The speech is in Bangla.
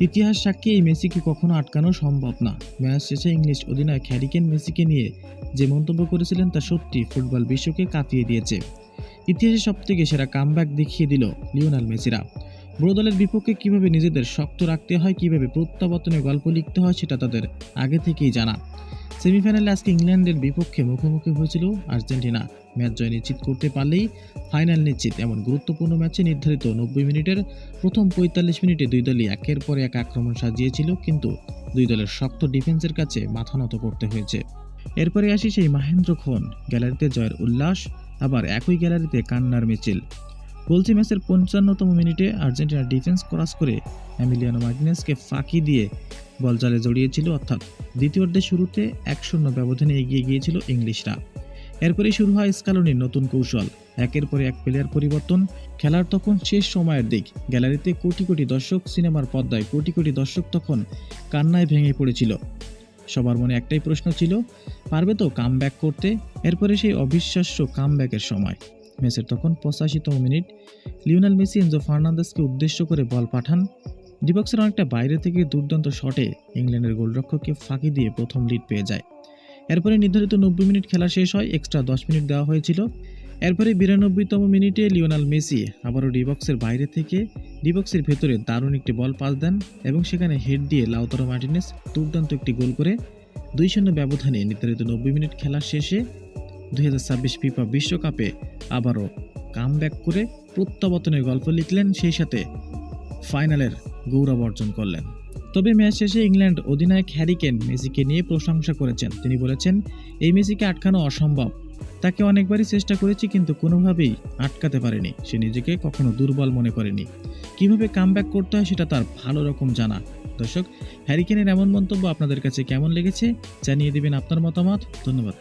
ইতিহাস সাক্ষী এই মেসিকে কখনো আটকানো সম্ভব না। ম্যাচ শেষে ইংলিশ অধিনায়ক হ্যারি কেন মেসিকে নিয়ে যে মন্তব্য করেছিলেন তা সত্যি ফুটবল বিশ্বকে কাঁপিয়ে দিয়েছে। ইতিহাসে সবথেকে সেরা কামব্যাক দেখিয়ে দিল লিওনেল মেসিরা। বড় দলের বিপক্ষে কিভাবে নিজেদের শক্ত রাখতে হয়, কিভাবে প্রত্যাবর্তনের গল্প লিখতে হয় সেটা তাদের আগে থেকেই জানা। সেমিফাইনালে আজকে ইংল্যান্ডের বিপক্ষে মুখোমুখি হয়েছিল আর্জেন্টিনা। ম্যাচ জয় নিশ্চিত করতে পারলেই ফাইনাল নিশ্চিত। এমন গুরুত্বপূর্ণ ম্যাচে নির্ধারিত 90 মিনিটের প্রথম 45 মিনিটে দুই দলই একের পর এক আক্রমণ সাজিয়েছিল, কিন্তু দুই দলের শক্ত ডিফেন্সের কাছে মাথা নত করতে হয়েছে। এরপরে আসি সেই মাহেন্দ্রক্ষণ। গ্যালারিতে জয়ের উল্লাস, আবার একই গ্যালারিতে কান্নার মিছিল। বলছি ম্যাচের 55তম মিনিটে আর্জেন্টিনার ডিফেন্স ক্রস করে এমিলিয়ানো মার্টিনেজকে ফাঁকি দিয়ে বল জালে জড়িয়েছিল, অর্থাৎ দ্বিতীয়ার্ধের শুরুতে 1-0 ব্যবধানে এগিয়ে গিয়েছিল ইংলিশরা। এরপরে শুরু হয় স্কালোনির নতুন কৌশল, একের পর এক প্লেয়ার পরিবর্তন। খেলার তখন শেষ সময়ের দিক। গ্যালারিতে কোটি কোটি দর্শক, সিনেমার পর্দায় কোটি কোটি দর্শক তখন কান্নায় ভেঙে পড়েছিল। সবার মনে একটাই প্রশ্ন ছিল, পারবে তো কামব্যাক করতে? এরপরে সেই অবিশ্বাস্য কামব্যাকের সময়। ম্যাচের তখন 85তম মিনিট। লিওনেল মেসি এনজো ফার্নান্দেজকে উদ্দেশ্য করে বল পাঠান। ডিবক্সের অনেকটা বাইরে থেকে দুর্দান্ত শটে ইংল্যান্ডের গোলরক্ষককে ফাঁকি দিয়ে প্রথম লিড পেয়ে যায়। এরপরে নির্ধারিত 90 মিনিট খেলা শেষ হয়, এক্সট্রা 10 মিনিট দেওয়া হয়েছিল। এরপরে 92তম মিনিটে লিওনেল মেসি আবারও ডিবক্সের বাইরে থেকে ডিবক্সের ভেতরে দারুণ একটি বল পাস দেন এবং সেখানে হেড দিয়ে লাউতারো মার্টিনেজ দুর্দান্ত একটি গোল করে 2-0 ব্যবধানে নির্ধারিত 90 মিনিট খেলা শেষে 2026 ফিফা বিশ্বকাপে আবারও কামব্যাক করে প্রত্যাবর্তনের গল্প লিখলেন, সেই সাথে ফাইনালের গৌরব অর্জন করলেন। তবে ম্যাচ শেষে ইংল্যান্ড অধিনায়ক হ্যারি কেন মেসিকে নিয়ে প্রশংসা করেছেন। তিনি বলেছেন, এই মেসিকে আটকানো অসম্ভব। তাকে অনেকবারই চেষ্টা করেছি, কিন্তু কোনোভাবেই আটকাতে পারেনি। সে নিজেকে কখনো দুর্বল মনে করেনি। কিভাবে কামব্যাক করতে হয় সেটা তার ভালো রকম জানা। দর্শক, হ্যারি কেনের এমন মন্তব্য আপনাদের কাছে কেমন লেগেছে জানিয়ে দিবেন আপনার মতামত। ধন্যবাদ।